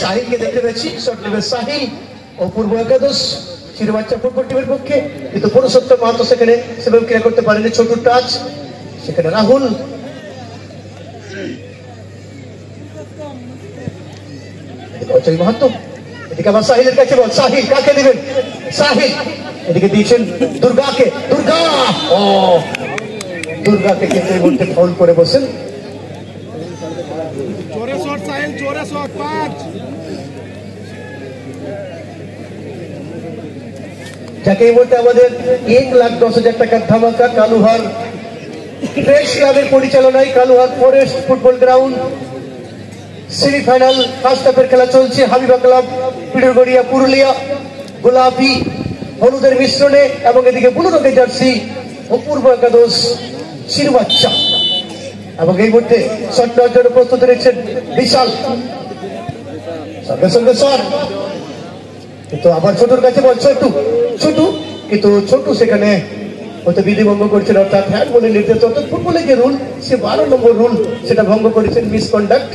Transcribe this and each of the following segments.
সাহিলকে দেখতে পেয়েছি, শট নেবে সাহিল। অপূর্ব একাদশ চিরবাচ্চা ফুটবল টিমের পক্ষে, কিন্তু পুরুষোত্তম মাহাতো সেখানে সেভাবে ক্রিয়া করতে পারেনি। ছোট টাচ সেখানে রাহুল, অজয় মাহাতো। এদিকে আবার সাহিলের কাছে বল, সাহিল কাকে দিবেন? সাহিল এদিকে দিয়েছেন দুর্গাকে, দুর্গা ও দুর্গাকে কিন্তু এই মুহূর্তে ফাউল করে বসেন। যাকে এই মুহূর্তে আমাদের 1,10,000 টাকার ধামাকা কালুহার প্রেস ক্লাবের পরিচালনায় Kaluhar forest football ground semifinal first হাফের খেলা চলছে। হাবিবা ক্লাব পিডুরগড়িয়া পুরুলিয়া গোলাপি হলুদের মিশ্রণে, এবং এদিকে ব্লু রঙের জার্সি অপূর্ব একাদশ চিরবাচ্চা। এবং এই মুহূর্তে শট নেওয়ার জন্য প্রস্তুত রয়েছেন বিশাল, সঙ্গে সঙ্গে শট, কিন্তু আবার ছোটুর কাছে বল, ছোটু ছোটু, কিন্তু ছোটু সেখানে হয়তো বিধি ভঙ্গ করছেন, অর্থাৎ হ্যান্ড বলের নির্দেশ, অর্থাৎ ফুটবলের যে রুল, সে 12 নম্বর রুল সেটা ভঙ্গ করেছেন, মিসকন্ডাক্ট,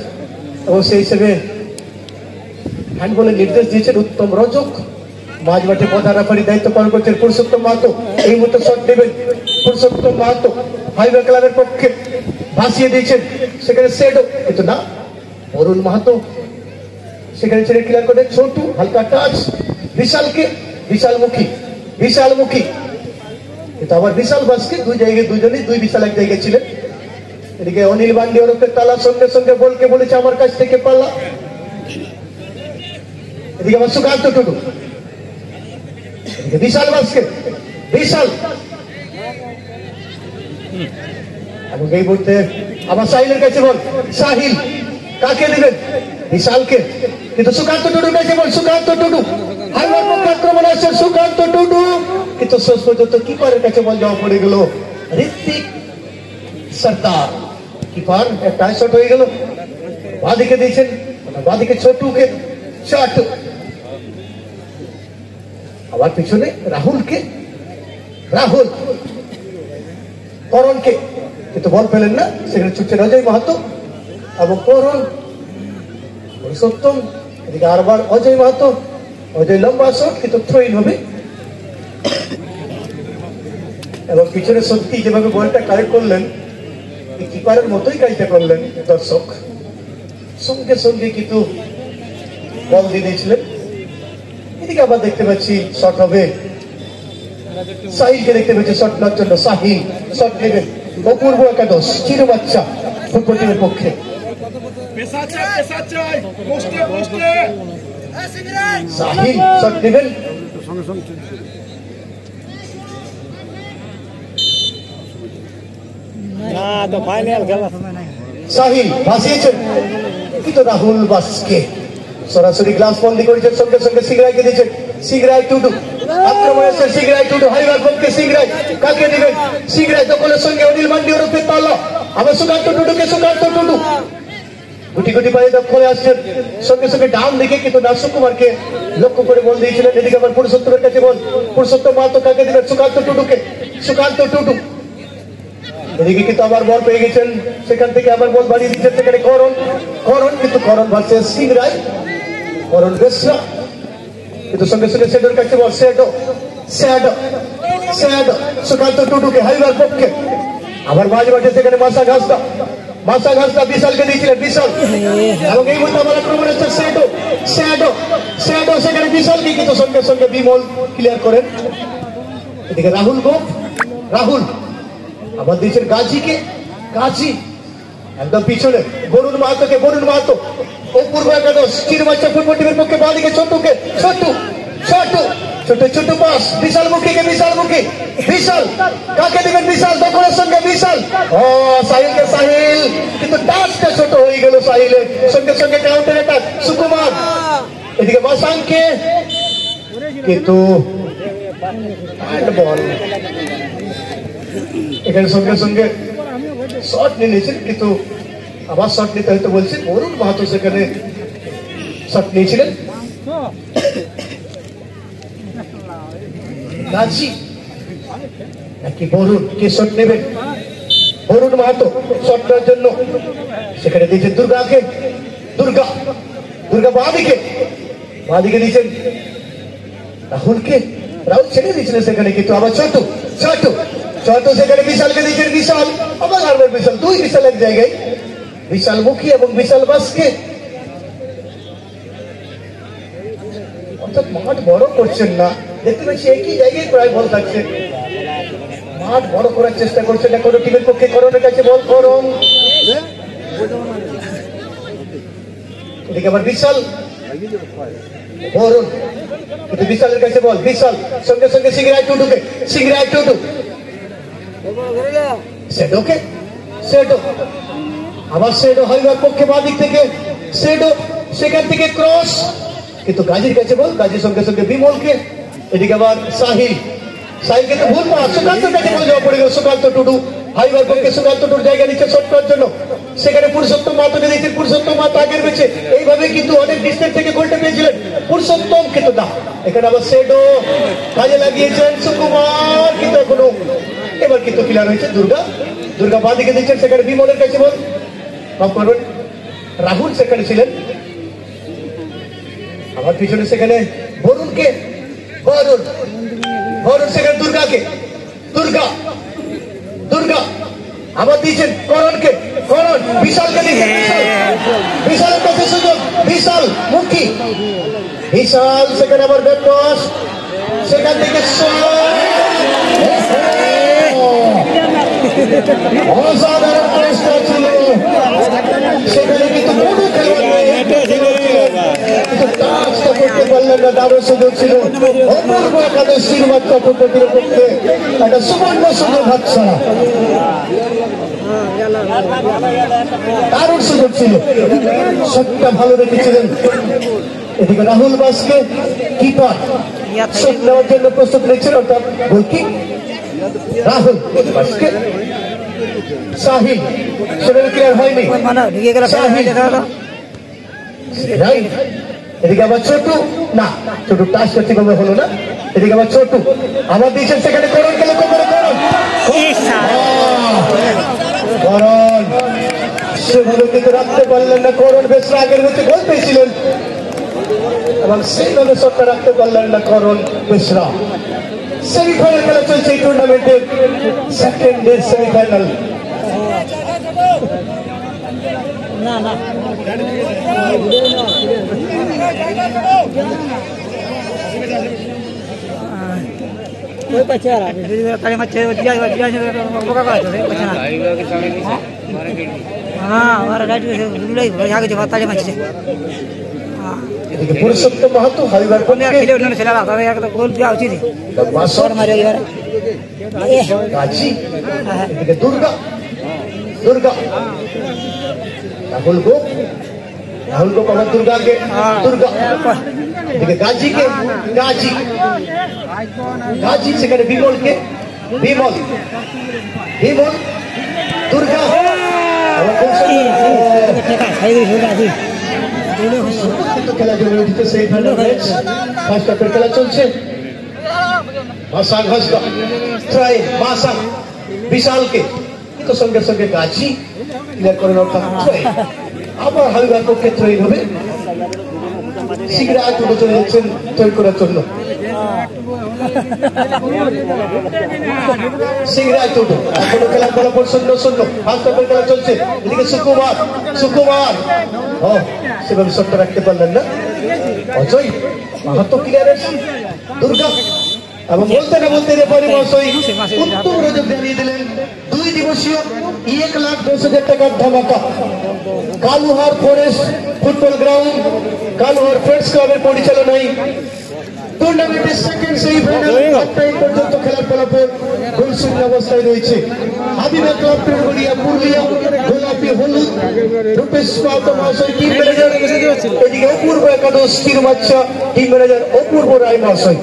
এবং সেই হিসেবে হ্যান্ডবলের নির্দেশ দিয়েছেন উত্তম রজক। মাঝ মাঠে প্রধান রেফারির দায়িত্ব পালন করছেন পুরুষোত্তম মাহাতো। এই মুহূর্তে শট নেবেন পুরুষোত্তম মাহাতো, হাইওয়ে ক্লাবের পক্ষে ভাসিয়ে দিয়েছেন, সেখানে সেট, কিন্তু না, অরুণ মাহাতো সেখানে ছেড়ে ক্লিয়ার করে ছোটু, হালকা টাচ বিশালকে, বিশালমুখী বিশালমুখী, কিন্তু আবার বিশাল বাসকে দুই জায়গায়, দুজনেই দুই বিশাল এক জায়গায় ছিলেন। এদিকে অনিল বান্ডি ওরফে তালা সঙ্গে সঙ্গে বলকে বলেছে আমার কাছ থেকে পাল্লা। এদিকে আবার সুকান্ত টুডু, এদিকে বিশাল বাসকে, বিশাল, এবং এই মুহূর্তে আবার সাহিলের কাছে বল, সাহিল কাকে দিবেন? বিশালকে, কিন্তু সুকান্ত টুডুর কাছে বল, সুকান্ত টুডু, হাইওয়ার পক্ষে আক্রমণ আসছে সুকান্ত টুডু, কিন্তু শেষ পর্যন্ত কিপারের কাছে বল যাওয়া পড়ে গেল ঋত্বিক সর্দার। কিপার একটা শট হয়ে গেল, বাঁদিকে দিয়েছেন, বাঁদিকে ছোটুকে শট, আবার পিছনে রাহুলকে, রাহুল করণকে, কিন্তু বল পেলেন না, সেখানে ছুটছেন অজয় মাহাতো এবং করণ পুরুষোত্তম। এদিকে আরবার অজয় মাহাতো, অজয় লম্বা শট, কিন্তু থ্রোইন হবে, এবং পিছনে সত্যি যেভাবে বলটা কারেক্ট করলেন, কিপারের মতোই কাজটা করলেন দর্শক, সঙ্গে সঙ্গে কিন্তু বল দিয়ে দিয়েছিলেন। এদিকে আবার দেখতে পাচ্ছি শট হবে, সাহিলকে দেখতে পাচ্ছি শট নেওয়ার জন্য, সাহিল শট নেবেন অপূর্ব একাদশ চিরবাচ্চা ফুটবল টিমের পক্ষে। সাহিল শট নেবেন, সাহিল ভাসিয়েছেন, কিন্তু রাহুল বাসকে সরাসরি গ্লাস বন্দি করেছেন, সঙ্গে সঙ্গে সিংরাইকে দিয়েছেন, সিংরাই টুডু আক্রমণ এসে, সিংরাই টুডু হাইওয়ার পক্ষে, সিংরাই কাকে দিবেন? সিংরাই দখলের সঙ্গে অনিল মান্ডি ওরফে তালা, আবার সুকান্ত টুডুকে, সুকান্ত টুডু গুটি গুটি পায়ে দখলে আসছেন, সঙ্গে সঙ্গে ডাউন দিকে, কিন্তু নাসু কুমারকে লক্ষ্য করে বল দিয়েছিলেন। এদিকে আবার পুরুষোত্তমের কাছে বল, পুরুষোত্তম মাহাতো কাকে দিবেন? সুকান্ত টুডুকে, সুকান্ত টুডু, এদিকে কিন্তু আবার বল পেয়ে গেছেন, সেখান থেকে আবার বল বাড়িয়ে দিচ্ছেন, সেখানে করণ, করণ, কিন্তু করণ ভার্সেস সিংরাই, করণ বেসরা, কিন্তু সঙ্গে সঙ্গে সেডোর কাছে বল, সেডো, সেডো, সেডো, সুকান্ত টুডুকে হাইওয়ার পক্ষে, আবার মাঝ মাঠে সেখানে মাসা ঘাসটা, মাসা ঘাসটা বিশালকে দিয়েছিলেন, বিশাল, এবং এই মুহূর্তে আবার আক্রমণ হচ্ছে সেডো, সেডো, সেডো, সেখানে বিশালকে, কিন্তু সঙ্গে সঙ্গে বিমল ক্লিয়ার করেন। এদিকে রাহুল গোপ, রাহুল আবার দিয়েছেন গাজীকে, গাজী একদম পিছনে বরুণ মাহাতোকে, বরুণ মাহাতো অপূর্ব একাদশ চিরবাচ্চা ফুটবল টিমের পক্ষে, বাঁদিকে ছোটুকে, ছোটু, ছোটু, ছোট ছোট পাস বিশাল মুখীকে, বিশাল মুখী, বিশাল কাকে দিবেন? বিশাল দখলের সঙ্গে বিশাল, ও সাহিলকে, সাহিল, কিন্তু টাচটা ছোট হয়ে গেল সাহিলের, সঙ্গে সঙ্গে কাউন্টার অ্যাটাক সুকুমার, এদিকে মাসাংকে, কিন্তু বল এখানে সঙ্গে সঙ্গে শট নিয়ে নিয়েছেন, কিন্তু আবার শট নিতে হয়তো বলছেন, অরুণ মাহাতো সেখানে শট নিয়েছিলেন। গাজী নাকি বরুণ, কে শট নেবেন? বরুণ মাহাতো শটটার জন্য সেখানে দিয়েছেন দুর্গাকে। দুর্গা দুর্গা বাঁদিকে দিয়েছেন রাহুলকে। রাহুল ছেড়ে দিয়েছিলেন সেখানে, কিন্তু আবার ছোট সেখানে বিশালকে দিয়েছেন। বিশাল আবার বিশাল, দুই বিশাল এক জায়গায়, বিশাল মুখী এবং বিশাল বাসকে। অর্থাৎ মাঠ বড় করছেন না, দেখতে পাচ্ছি একই জায়গায় প্রায় বল থাকছে। মাঠ বড় করার চেষ্টা করছেন না কোনো টিমের পক্ষে। করণের কাছে বল, করণ এদিকে আবার বিশাল, বরুণ কিন্তু বিশালের কাছে বল। বিশাল সঙ্গে সঙ্গে সিংরাই টুডুকে, সেডো আবার সেডো হাইওয়ার পক্ষে বাঁ দিক থেকে সেডো, সেখান থেকে ক্রস, কিন্তু গাজীর কাছে বল। গাজীর সঙ্গে সঙ্গে বিমলকে। এদিকে আবার সাহিলকে তো ভুল পাওয়া, সুকান্তর কাছে বলে যাওয়া পড়ে গেল। সুকান্ত টুডু হাইওয়ার পক্ষে, সুকান্ত টুডুর জায়গা নিচ্ছে শট করার জন্য। সেখানে পুরুষোত্তম মাহাতোকে দিয়েছেন। পুরুষোত্তম মাহাতো আগের বেছে এইভাবে কিন্তু অনেক ডিস্টেন্স থেকে গোলটা পেয়েছিলেন পুরুষোত্তম, কিন্তু না। এখানে আবার সেডো কাজে লাগিয়েছেন সুকুমার, কিন্তু এবার কিন্তু ক্লিয়ার হয়েছে। দুর্গা বাঁ দিকে দিচ্ছেন, সেখানে বিমলের কাছে বল। মাফ করবেন, রাহুল সেখানে ছিলেন। আবার পিছনে সেখানে বরুণকে, বরুণ সেখানে দুর্গাকে। দুর্গা আবার দিয়েছেন করণকে। করণ বিশালকে দিয়েছেন। বিশালের কাছে সুযোগ, বিশাল মুখী, বিশাল সেখানে আবার ব্যাটস, সেখান থেকে অসাধারণ চেষ্টা ছিল সেখানে, কিন্তু কোনো করতে পারলেন না। দারুণ সুযোগ ছিল, অপূর্ব একাদশীর মাত্রা প্রকৃতির পক্ষে একটা সুবর্ণ সুযোগ হচ্ছে না। দারুণ সুযোগ ছিল, শটটা ভালো রেখেছিলেন। এদিকে রাহুল বাসকে কিপার শট নেওয়ার জন্য প্রস্তুত রেখেছিল, অর্থাৎ গোলকিক রাহুল বাসকে। সাহিল সেভাবে ক্লিয়ার হয়নি, এদিকে আবার ছোটু, না ছোটু টাচ ঠিকভাবে হলো না। এদিকে আবার ছোটু আবার দিয়েছেন, সেখানে করণকে লক্ষ্য করে করণ সেভাবে কিন্তু রাখতে পারলেন না। করণ বেশ আগের মধ্যে গোল পেয়েছিলেন এবং সেইভাবে শটটা রাখতে পারলেন না করণ বেশরা। সেমিফাইনাল খেলা চলছে এই টুর্নামেন্টের, second day semifinal. Purushottam Mahato হাইওয়ার গোল দেওয়া উচিত। দুর্গা রাহুল গোপ আবার দুর্গাকে। এদিকে গাজী সেখানে বিমলকে। বিমল দুর্গা খেলা জমে উঠেছে। সেই ফার্স্ট হাফের খেলা চলছে। বিশালকে কিন্তু সঙ্গে সঙ্গে গাজী ক্লিয়ার করে আবার হালকার পক্ষে তৈরি হবে। শীঘ্রই টুটু চলে যাচ্ছেন তৈরি করার জন্য। শীঘ্রই টুটু এখনো খেলার ফলাফল 0-0, ফার্স্ট হাফের খেলা চলছে। এদিকে সুকুমার সেভাবে শটটা রাখতে পারলেন না। অজয় মাহাতো ক্লিয়ারেন্স। দুর্গা এবং বলতে না বলতে রেফারি মহাশয় উত্তম রজক জানিয়ে দিলেন 2 দিবসীয় 1,10,000 টাকার ধামাকা কালুহার ফরেস্ট ফুটবল গ্রাউন্ড, কালুহার ফ্রেন্ডস ক্লাবের পরিচালনায় টুর্নামেন্টের সেকেন্ড সেমিফাইনাল পর্যন্ত খেলার ফলাফল গোলশূন্য অবস্থায় রয়েছে। হাবিবা ক্লাব পুরুলিয়া গোলাপি হলুদ রূপেশ মাহাতো মহাশয় টিম ম্যানেজার, এদিকে অপূর্ব একাদশ তিরুমাচ্ছা টিম ম্যানেজার অপূর্ব রায় মহাশয়।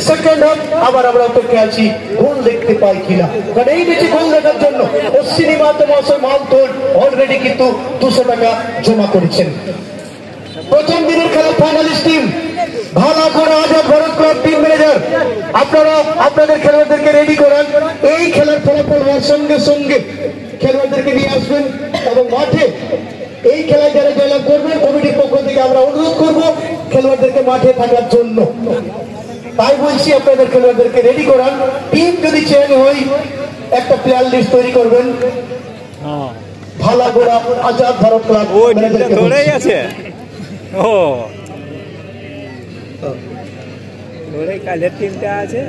সেকেন্ড হাফ আবার আমরা অপেক্ষা আছি গোল দেখতে পাই কিনা, কারণ এই ম্যাচে গোল দেখার জন্য অশ্বিনী মাহাতো মহাশয় মানতোল অলরেডি কিন্তু 200 টাকা জমা করেছেন। প্রথম দিনের খেলা ফাইনালিস্ট টিম ভালো করে Azad Bharat club team manager আপনারা আপনাদের খেলোয়াড়দেরকে রেডি করান। এই খেলার ফলাফল হওয়ার সঙ্গে সঙ্গে খেলোয়াড়দেরকে নিয়ে আসবেন এবং মাঠে এই খেলায় যারা জয়লাভ করবে কমিটির পক্ষ থেকে আমরা অনুরোধ করব খেলোয়াড়দেরকে মাঠে থাকার জন্য। তাই বলছি আপনাদের খেলোয়াড়দেরকে রেডি করান। টিম যদি চেঞ্জ হয় একটা প্লেয়ার লিস্ট তৈরি করবেন। ভালাগোড়া আজাদ ভারত ক্লাব ধরেই আছে ও ধরে কালের টিমটা আছে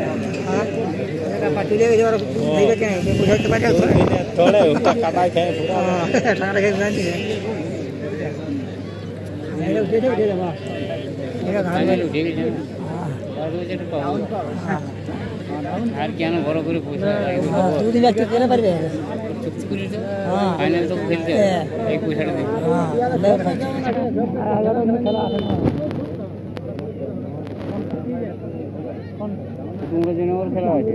আর কেন বড় করে পয়সা দুদিন যাচ্ছে কেন পারবে চুক্তি করে ফাইনাল তো খেলতে এই পয়সাটা দেব তোমরা জন্য ওর খেলা হয়েছে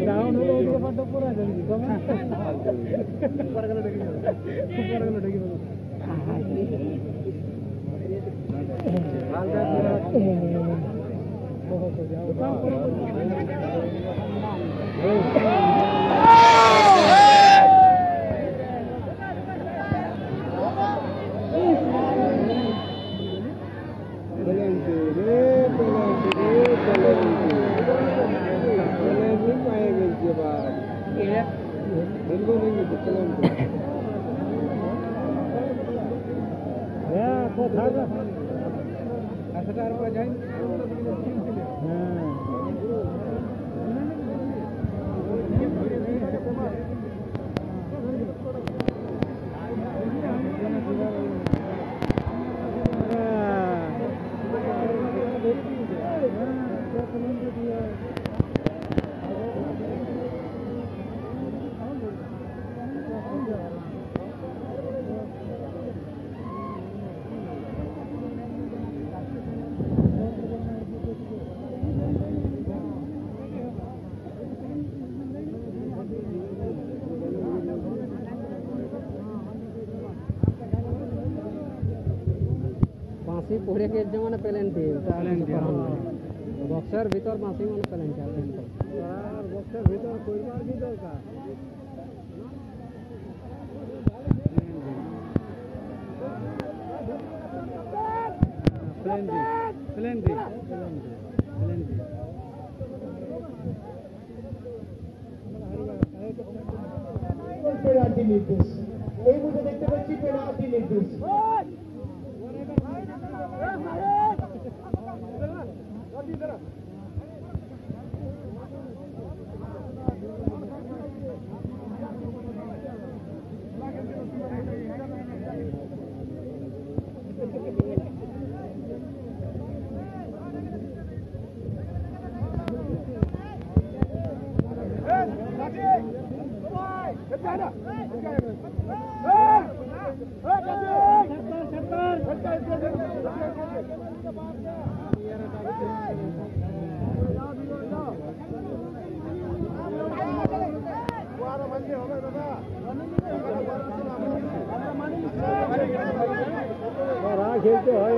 ডাউন হলো ওটা পুরো দেন পড়ে কে জমানে পেলেন্টি বক্সের ভিতর মাসি মানে পেলেন্টি আর বক্সের ভিতর কইবার কি দরকার পেলেন্টি পেলেন্টি পেলেন্টি পেনাল্টি নির্দেশ এই মুহূর্তে দেখতে পাচ্ছি পেনাল্টি নির্দেশ খেলতে হয়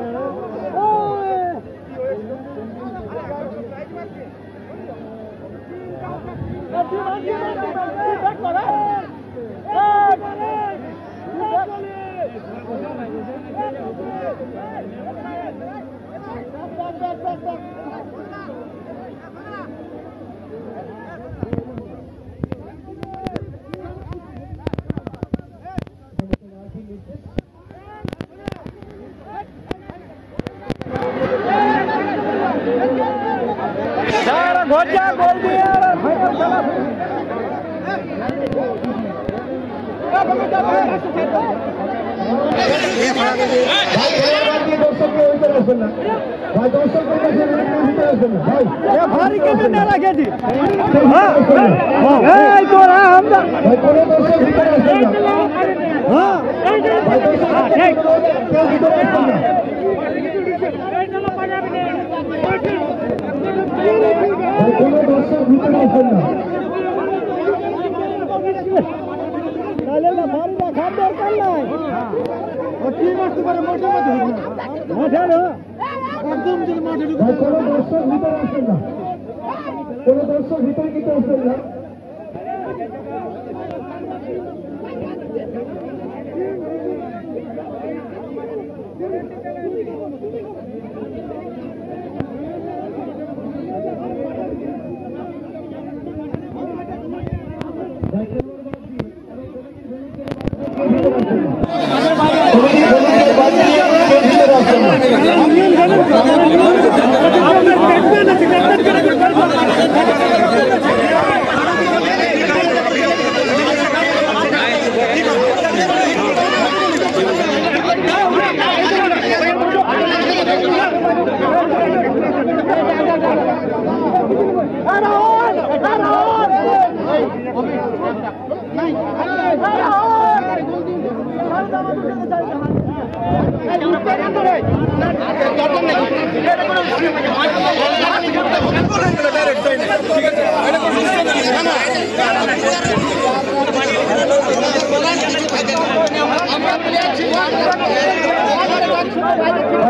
ঘটা গোল দিয়ে ফাইনাল খেলা ভারী কেন না রাখেছি এই তোরা আমরা ভাই কোন দর্শক ভিতরে আসেন না হ্যাঁ ভাই দর্শক ঠিক কেউ ভিতরে আসেন না ভাই কোন দর্শক ভিতরে আসেন না তাহলে না ভারী রাখার দরকার নাই ও কি করতে পারে মোটা কথা কোনো দর্শক ভিতরে আসেন না, কোনো দর্শক ভিতরে কিন্তু আসবেন না।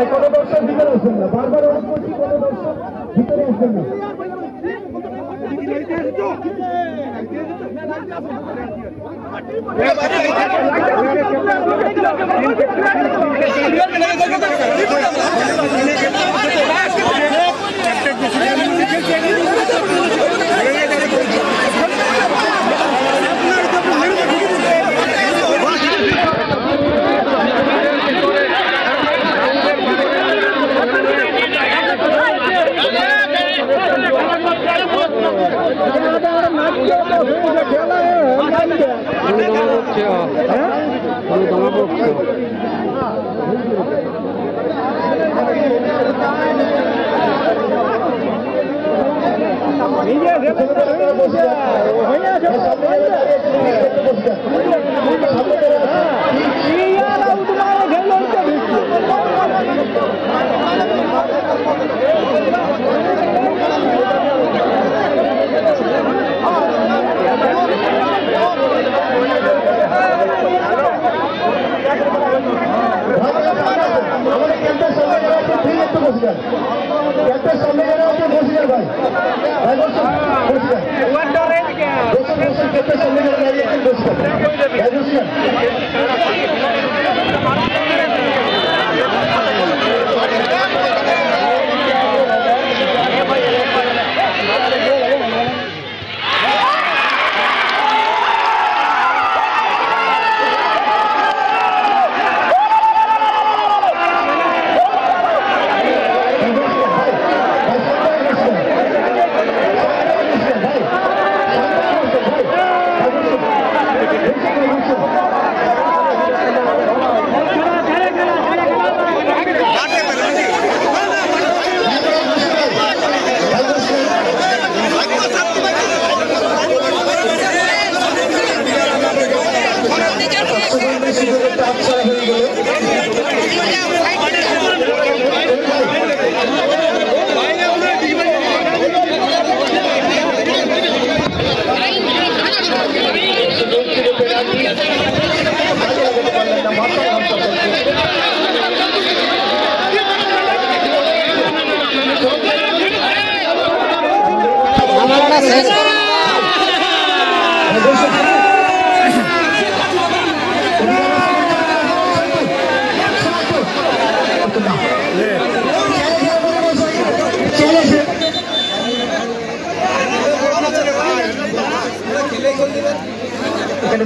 কোনো দর্শক ভিতরে আসবেন না, বারবার অনুরোধ করছি কোনো দর্শক ভিতরে আসবেন না।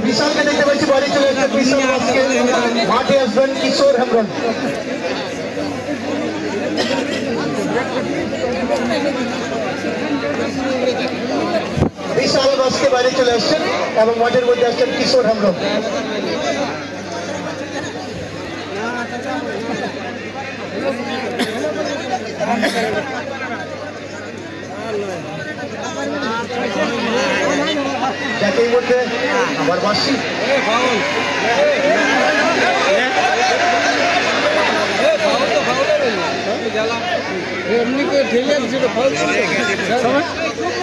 विशाल के देखते पाচ্ছি বাড়ি চলে আসছে বিশাল আজকে মাঠে আসবেন কিশোর হেমব্রম বিশাল আজকে বাড়ি চলে আসছেন এবং মাঠের মধ্যে আসছেন কিশোর হেমব্রম যাকেই মধ্যে আমার বাসি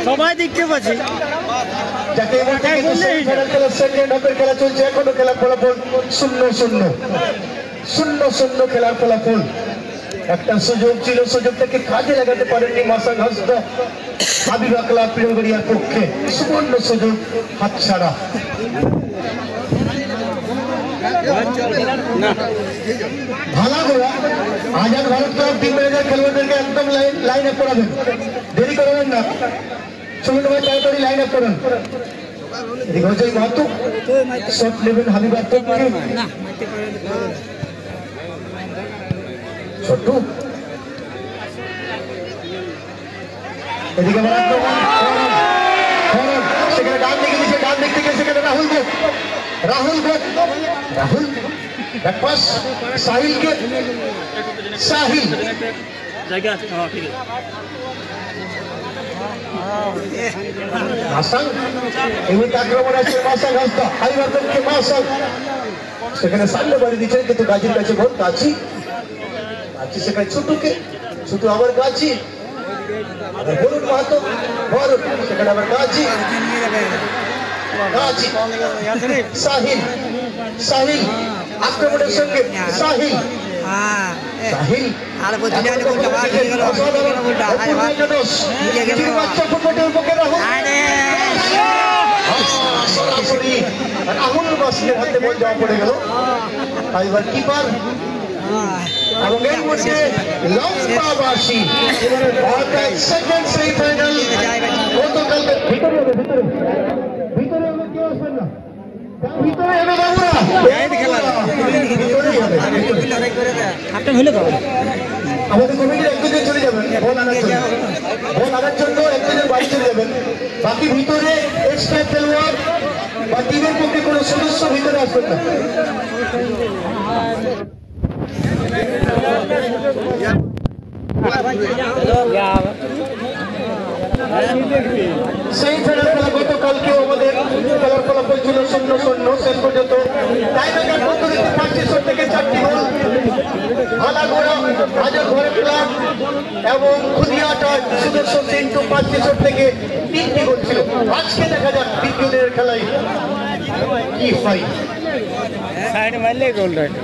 সবাই দেখতে পাচ্ছি যাকে খেলা চলছে এখনো খেলার ফলাফল 0-0 0-0 খেলার ফলাফল একটা সুযোগ ছিল, সুযোগটাকে কাজে লাগাতে পারেননি মাসান হাসদা। হাবিব আকলাম পিরগড়িয়ার পক্ষে সুবর্ণ সুযোগ হাতছাড়া। Bhalagora Azad Bharat club team manager খেলোয়াড়দেরকে একদম লাইন আপ করাবেন, দেরি করবেন না। 16 নম্বর টেরিটরি লাইন আপ করেন। এদিকে অজয় মাহাতো শট নেবেন হাবিবার পক্ষে। ছোট্টু এদিকে সেখানে ডান দিকে দিচ্ছে, ডান দিক থেকে সেখানে রাহুল গোপ, রাহুল ব্যাকপাস সাহিলকে, সাহিল মাসাং এমনি আক্রমণ আছে মাসাং হাসদা হাইবার পক্ষে মাসাং সেখানে সামনে বাড়ি দিচ্ছেন কিন্তু গাজীর কাছে বল কাছি সেখানে ছোটুকে ছোটু আবার গাছি বলুন মাহাতো বলুন সেখানে আবার গাছি সাহিল সাহিল আক্রমণের সঙ্গে সাহিল সাহিল রাহুল বাসির হাতে বল যাওয়া পড়ে গেল। এবার কিপার এবং এর মধ্যে লম্বাবাসী সেকেন্ড সেমিফাইনাল গতকালকে ভিতরে হবে কেউ আসবেন না, ভিতরে হবে বাবুরা, ভিতরেই হবে। আমাদের কমিটির একজনের চলে যাবেন বল আনার জন্য একজনের বাড়ি চলে যাবেন, বাকি ভিতরে এক্সট্রা খেলোয়াড় বা টিমের পক্ষে কোনো সদস্য ভিতরে আসবেন না। সেই খেলার খেলা গতকালকেও আমাদের খেলার ফলাফল ছিল 0-0 শেষ পর্যন্ত টাইব্রেকার পদ্ধতিতে 5টি শট থেকে 4টি গোল ভালাগোড়া হাজার ঘরে ক্লাব এবং খুদিয়াটা সুদর্শন সিন্টু 5টি শট থেকে 3টি গোল ছিল। আজকে দেখা যাক দ্বিতীয় দিনের খেলায় কি হয়। সাইড মারলে গোল রাইট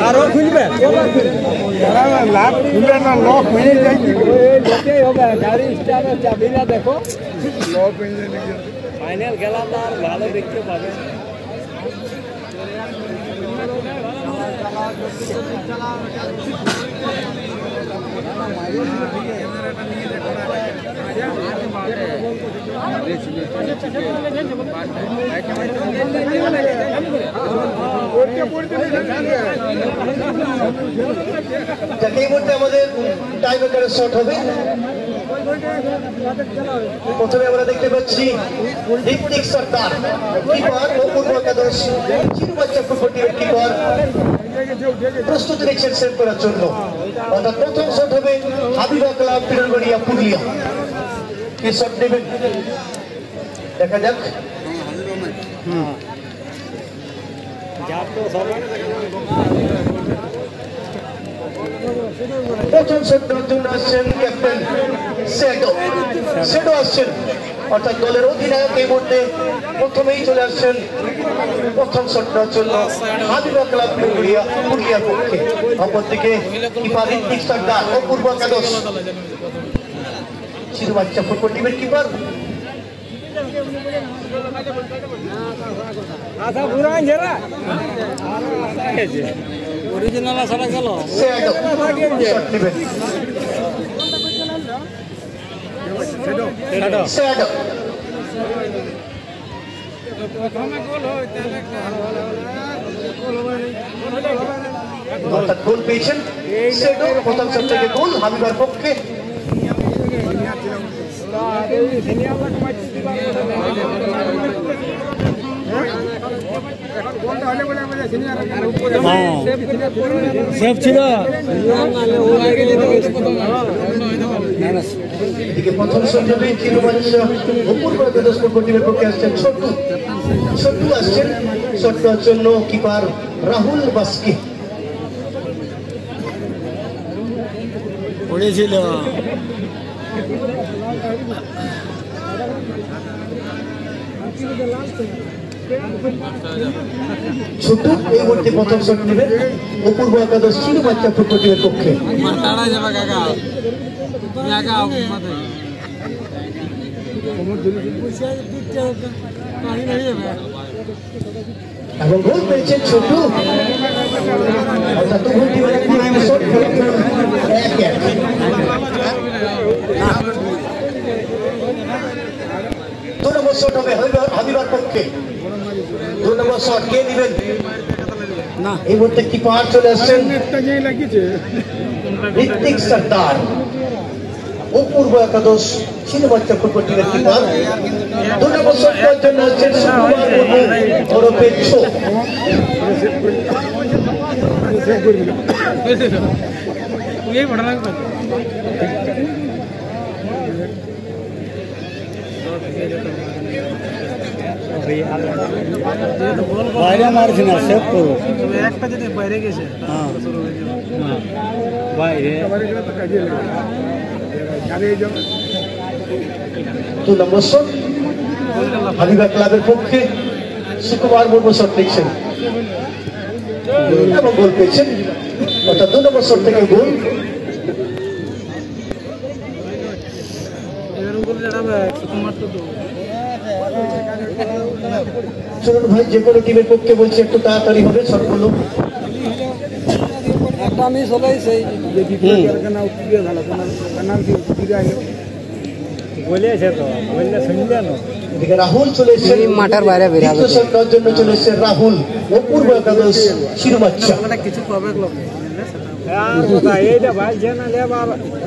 আরো খুলবে লাভ খুলবে না, লক হয়ে যায় লোকেই হবে। গাড়ি স্টার্ট চাবি না, দেখো লক হয়ে যায়। ফাইনাল খেলা তো আর ভালো দেখতে পাবে। এই মুহূর্তে আমাদের টাইব্রেকারের শট হবে। প্রথমে আমরা দেখতে পাচ্ছি ঋত্বিক সরকার কিপার ও পূর্ব একাদশ চিরুবাচ্চা ফুটবল টিমের কিপার প্রস্তুত রেখেছেন সেভ করার জন্য। অর্থাৎ প্রথম শট হবে হাবিবা ক্লাব পিরগড়িয়া পুরুলিয়া। কি শট নেবেন দেখা যাক। প্রথম শট নেওয়ার জন্য আসছেন ক্যাপ্টেন সেডো আসছেন। অর্থাৎ দলের অধিনায়ক এই মুহূর্তে প্রথমেই চলে আসছেন প্রথম শটটার জন্য হাবিবা ক্লাব পুরুলিয়ার পক্ষে। অপরদিকে কিপার ঋত্বিক সর্দার, অপূর্ব একাদশ শিরুবাচ্চা ফুটবল টিমের কিপার। অরিজিনাল আসলে গেল গোল পেয়েছেন প্রথম শট থেকে গোল হাবিবার পক্ষে। এদিকে প্রথম সঞ্জবে চিরবাচ্চা অপূর্ব একাদশ ফুটবল টিমের পক্ষে আসছেন ছোট্টু। ছোট্টু আসছেন শটটার জন্য কিপার রাহুল বাস্কি। পড়েছিল ছোট্টু এই মুহূর্তে প্রথম শট নেবেন অপূর্ব একাদশ চিরবাচ্চা ফুটবল টিমের পক্ষে। এবং গোল পেয়েছেন ছোট্টু। অর্থাৎ ফুটবল টিমের দু নম্বর শট হবে হাবিবার পক্ষে। 2 নম্বর শট কে দিবেন না, এই মুহূর্তে কিপার চলে আসছেন ঋত্বিক সর্দার, অপূর্ব একাদশ চিরবাচ্চা ফুটবল টিমের কিপার। 2 নম্বর শটের জন্য আসছেন সুকুমার মুর্মু ওরফে ছো। বাইরে মারছি না, সেভ করবো একটা যদি বাইরে গেছে বাইরে 2 নম্বর শট হাবিবা ক্লাবের পক্ষে সুকুমার মুর্মু শট নিচ্ছেন এবং গোল পেয়েছেন। অর্থাৎ 2 নম্বর শট থেকে গোল। চলুন ভাই, যে কোনো টিমের পক্ষে বলছি একটু তাড়াতাড়ি হবে শটগুলো। রাহুল চলে এসেছেন মাঠের বাইরে জন্য চলে এসেছেন রাহুল, অপূর্ব একাদশ শিরুবাচ্চা।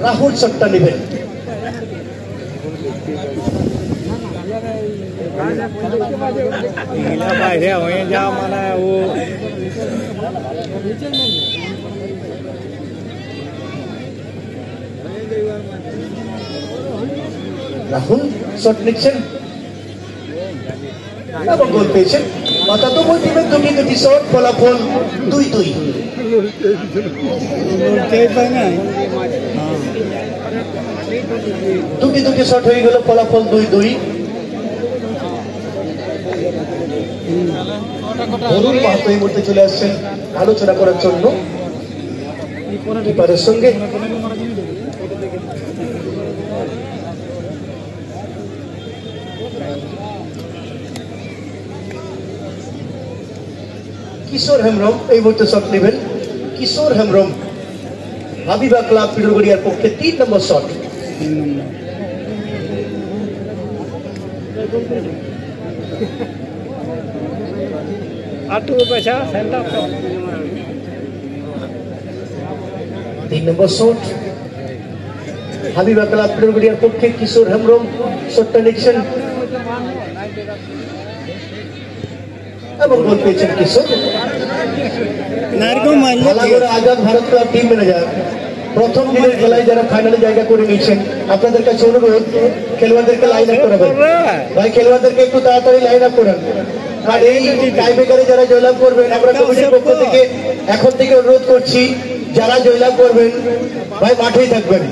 রাহুল শটটা নেবেন। বাইরে হয়ে যা মানে ও রাহুল শট নিচ্ছেন এবং গোল পেয়েছেন। অর্থাৎ দুই টিমের দুটি শট, ফলাফল 2-2। দুটি শট হয়ে গেল, ফলাফল 2-2। অরুণ মাহাতো এই মুহূর্তে চলে আসছেন আলোচনা করার জন্য কিপারের সঙ্গে। কিশোর হেমব্রম এই মুহূর্তে শট নেবেন। কিশোর হেমব্রম হাবিবা ক্লাব পিডুরগড়িয়ার পক্ষে 3 নম্বর শট। তিন নম্বর শট হাবিবা ক্লাব পিডুরগড়িয়ার পক্ষে কিশোর হেমব্রম শটটা নিচ্ছেন এবং গোল পেয়েছেন Kishore. Azad Bharat club team manager প্রথম দিনের খেলায় যারা ফাইনালে জায়গা করে নিয়েছেন, আপনাদের কাছে অনুরোধ খেলোয়াড়দেরকে লাইন আপ করাবেন। ভাই খেলোয়াড়দেরকে একটু তাড়াতাড়ি লাইন আপ করান। আর এই টাইব্রেকারে যারা জয়লাভ করবেন, আমরা কমিটির পক্ষ থেকে এখন থেকে অনুরোধ করছি, যারা জয়লাভ করবেন ভাই মাঠেই থাকবেন।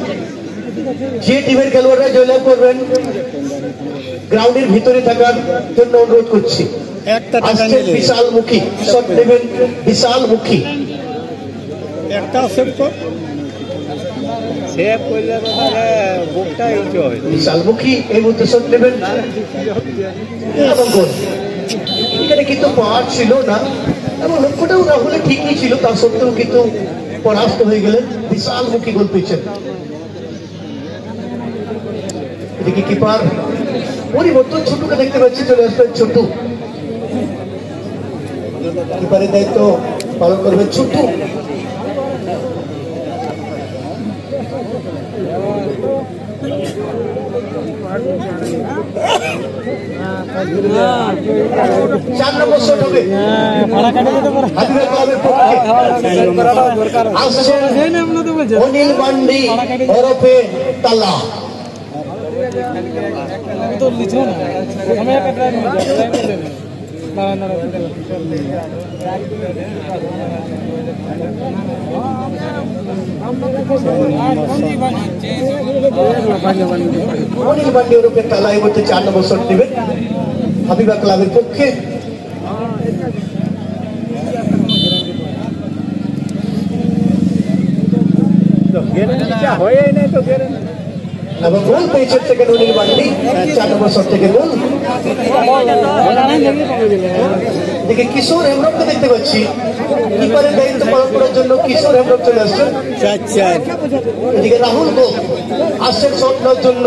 যে টিমের খেলোয়াড়রা জয়লাভ করবেন গ্রাউন্ডের ভিতরে থাকার জন্য অনুরোধ করছি। আসছেন বিশালমুখী, শট নেবেন বিশালমুখী। একটা সেভ করলে বুকটা ইউজ হবে। বিশালমুখী এই মুহূর্তে শট নেবেন এবং গোল। এখানে কিন্তু পাওয়ার ছিল না এবং লক্ষ্যটাও রাহুলের ঠিকই ছিল, তা সত্ত্বেও কিন্তু পরাস্ত হয়ে গেলেন। বিশালমুখী গোল পেয়েছেন। এদিকে কিপার পরিবর্তন, ছোটুকে দেখতে পাচ্ছি চলে আসবেন ছোটু। কিপারের দায়িত্ব পালন করবেন ছোটু। চার নম্বর শট হবে হাবিবের ক্লাবের পক্ষে। আসছেন অনিল মান্ডি ওরফে তালা। অনিল মান্ডি ওরফে তালা এই মুহূর্তে 4 নম্বর শট নেবেন হাবিবা ক্লাবের পক্ষে। এবং গোল পেয়েছেন সেকেন্ড অনিল মান্ডি, 4 নম্বর শট থেকে গোল। এদিকে কিশোর হেমব্রমকে দেখতে পাচ্ছি কিপারের দায়িত্ব পালন করার জন্য। কিশোর হেমব্রম চলে আসছেন। এদিকে রাহুল গো আসছেন শট নেওয়ার জন্য।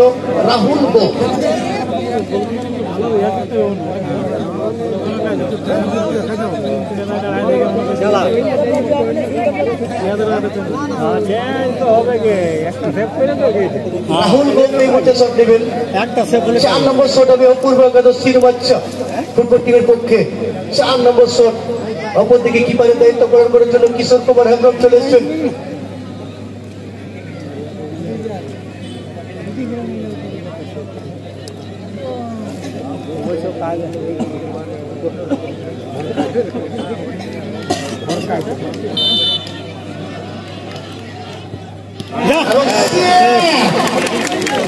রাহুল গো রাহুল গোপ এই মুহূর্তে শট নেবেন। 4 নম্বর শট হবে অপূর্ব একাদশীর বাচ্চা ফুটবল টিমের পক্ষে। 4 নম্বর শট। অপর দিকে কিপারের দায়িত্ব পালন করার জন্য কিশোর কুমার হেমব্রম চলে এসছেন।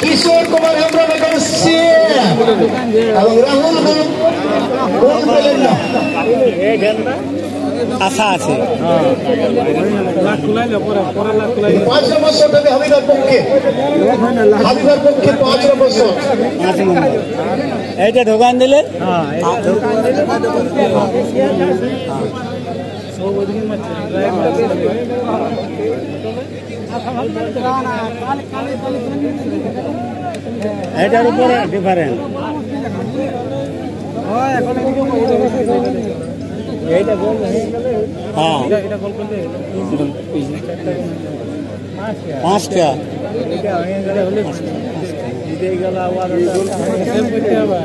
কিশোর কুমার হেমব্রম এখন এবং রাহুল গোল পেলেন না। আশা আছে 5 নম্বর শট হবে হাবিবার পক্ষে। হাবিবার পক্ষে 5 নম্বর শট। এইটা ঢোকান দিলে এটার উপরে ডিফারেন্ট। এইটা গোল হয়ে গেলে হ্যাঁ এটা গোল করলে 5টা এটা হয়ে গেলে হলে জিতে গেল। আবার সেভ করতে হবে।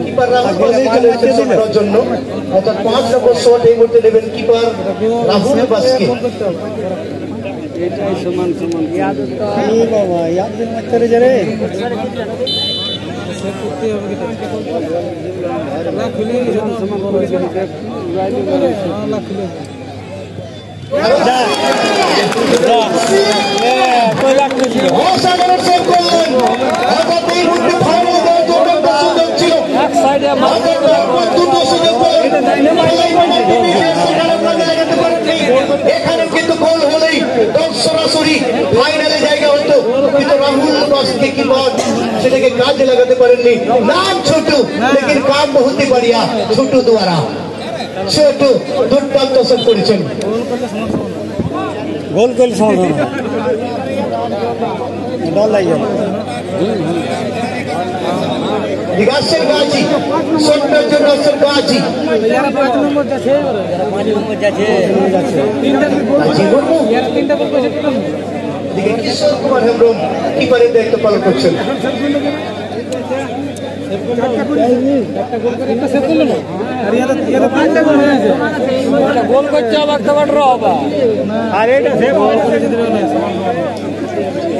কিপার রাহুল চলে এসেছেন শট নেওয়ার জন্য। অর্থাৎ 5 নম্বর শট এই মুহূর্তে নেবেন কিপার রাহুল বাসকে। এটাই সমান সমান ইয়াদ এই বাবা ইয়াদ মত করে জরে সেভ করতে হবে। না খুলে সমান বড় হয়ে গেছে। না খুলে অসাধারণ সেভ করলেন। অর্থাৎ এই মুহূর্তে ফাইনাল দেওয়ার জন্য একটা সুযোগ ছিল। দুটো সুযোগ পেলেন। এখানে কিন্তু গোল হলেই সরাসরি ফাইনালে জায়গা হতো, কিন্তু রাহুল বাসকে কি সেটাকে কাজে লাগাতে পারেননি। নাম ছোটু লেকিন কাম বহুত বাড়িয়া ছোটু দ্বারা। ছোটু দুর্দান্ত সেভ করেছেন। গোল গোল সমাধান বল লাগে আসছেন গাজী শটটার জন্য আসছেন গাজী। 5 নম্বর যাচ্ছে এদিকে কিশোর কুমার হেমব্রম কিপারের দায়িত্ব পালন করছেন। গোল করছে আবার তোমার হবে আর এটা সেভ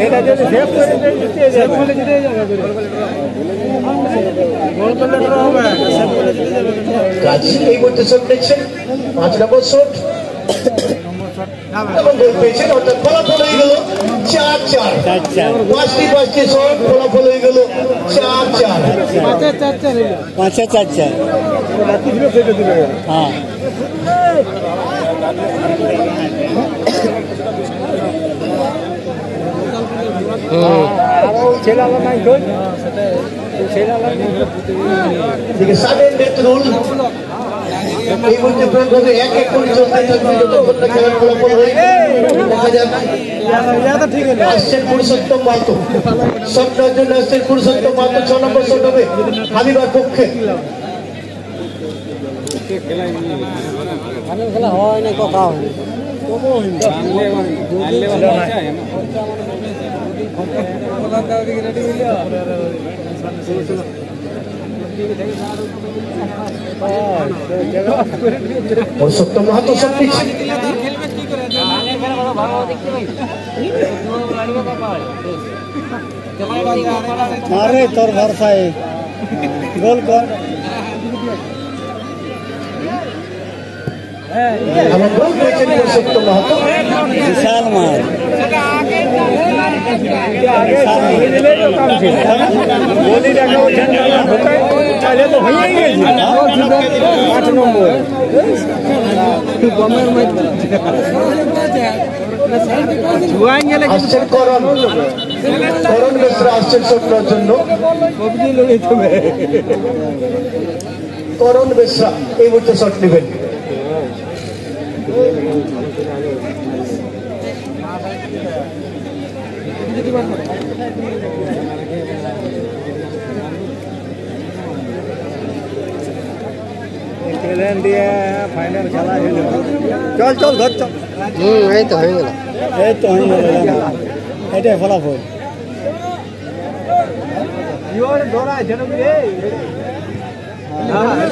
এটা যদি সেভ করে জিতে যাবে গোল করলে ড্র হবে। গাজী এই মুহূর্তে শট নিচ্ছেন 5 নম্বর শট এবং গোল পেয়েছেন। অর্থাৎ ফলাফল হয়ে গেল 4 4-4 5টি শট ফলাফল হয়ে গেল 4-4 5-4 হ্যাঁ সাডেন ডেথ রুল এই মুহূর্তে প্রয়োগ হবে 1-1 করে চলতে থাকবে যতক্ষণ না খেলার ফলাফল হয় দেখা যাক আসছেন পুরুষোত্তম মাহাতো শট নেওয়ার জন্য আসছেন পুরুষোত্তম মাহাতো 6 নম্বর শট হবে হাবিবার পক্ষে খেলা হয় না কথা পুরুষোত্তম মাহাতো শট নিচ্ছে আরে তোর ভরসায় গোল কর আমার গোল করেছেন পুরুষোত্তম মাহাতো বিশাল মার আসছেন করণ বেসরা আসছেন শট নেওয়ার জন্য করণ বেসরা এই মুহূর্তে শট নেবেন ফাইনাল খেলা হইল চল ঘর চল এই তো হয়ে গেল এটাই ফলাফল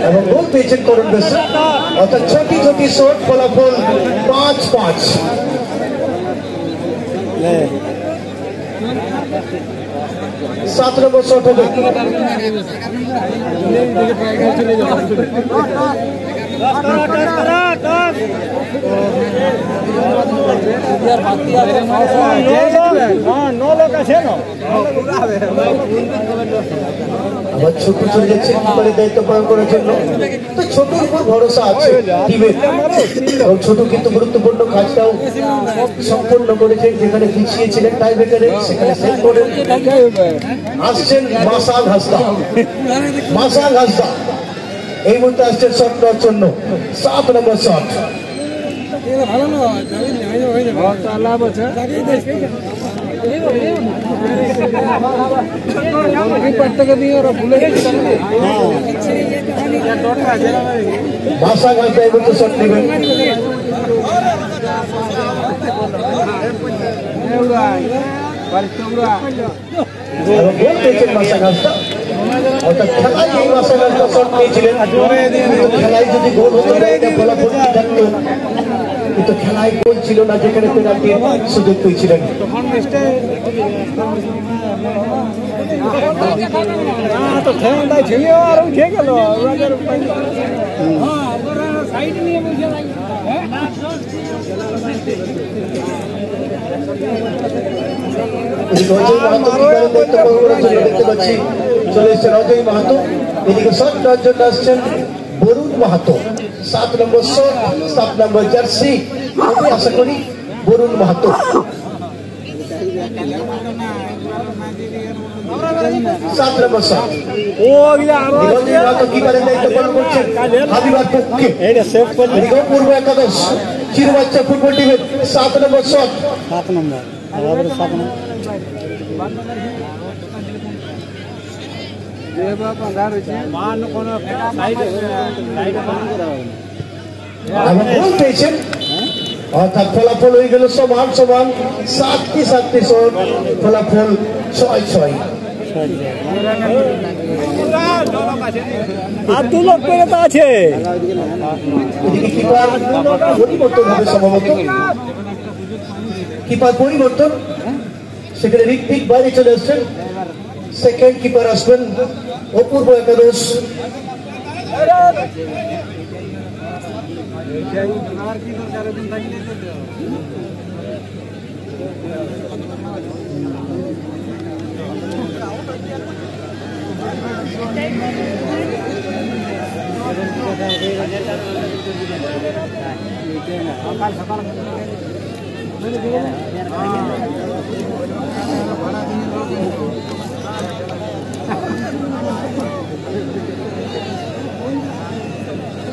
এবং গোল পেয়েছেন করণ বেসরা অর্থাৎ ছোটি শট ফলাফল 5-5 7 নম্বর শট হবে আবার ছোট চলে যাচ্ছে কিপারের দায়িত্ব পালন করার জন্য তো ছোটর উপর ভরসা আছে টিমের এবং ছোট কিন্তু গুরুত্বপূর্ণ কাজটাও সম্পন্ন করেছেন যেখানে পিছিয়েছিলেন টাই ব্রেকারে সেখানে সেভ করে আসছেন মাসাল হাসদা এই মুহূর্তে আসছেন শট নেওয়ার জন্য 7 নম্বর শট ভাষা গাছটা এই মুহূর্তে শট নেবেন গোল পেয়েছেন ভাষা গাছটা অর্থাৎ খেলায় এই ভাষা গাছটা শট নিয়েছিলেন খেলায় যদি গোল হতো না এটা ফলাফল কি থাকতো কিন্তু খেলায় গোল ছিল না যেখানে পেনাল্টি সুযোগ পেয়েছিলেন তো ঠান্ডায় ছিল আর উঠে গেল দেখতে পাচ্ছি চলে এসছেন অজয় মাহাতো এদিকে শট নেওয়ার জন্য আসছেন বরুণ মাহাতো 7 নম্বর শট 7 নম্বর জার্সি আমি আশা করি বরুণ মাহাতো 7 নম্বর শট কিপারের দায়িত্ব পালন করছেন হাবিবার পক্ষে পূর্ব একাদশ চিরবাচ্চা ফুটবল টিমের 7 নম্বর শট 7 নম্বর পেয়েছেন অর্থাৎ ফলাফল হয়ে গেল সমান 7টি শট ফলাফল 6-6 আর 2 লোক পেরে তো আছে এদিকে কিপার পরিবর্তন হবে সম্ভবত কিপার পরিবর্তন সেখানে ঋত্বিক বাইরে চলে আসছেন সেকেন্ড কিপার আসবেন অপূর্ব একাদশ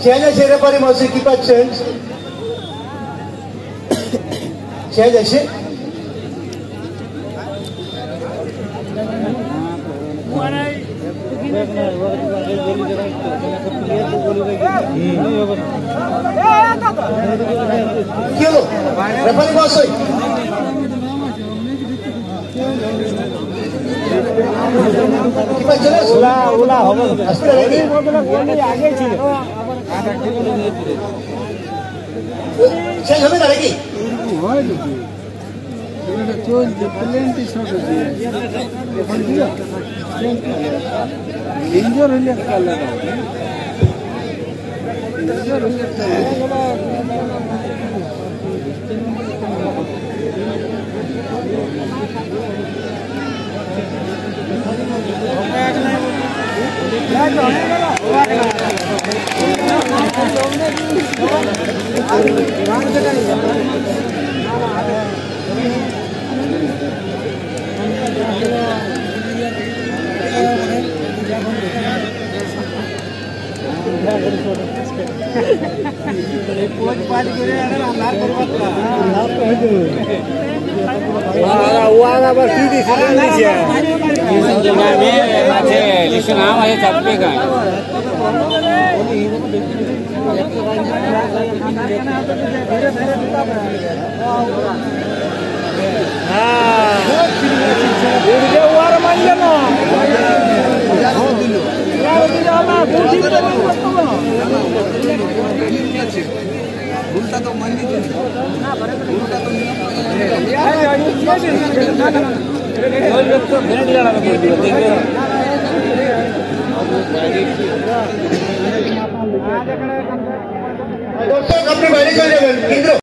চেঞ্জ আছে রেফারি মাসে কিপার চেঞ্জ চেঞ্জ আছে কি হলো রেফারি মাসে কিপার চলে ওলা হবে আগে ছিল শেষ হবে না নাকি চলছে প্লেনটি ছোট ইঞ্জোর হইলে খেলা उल्टा तो मंडी उल्टा तो दर्शक अपने बाहरी चले जाएंगे।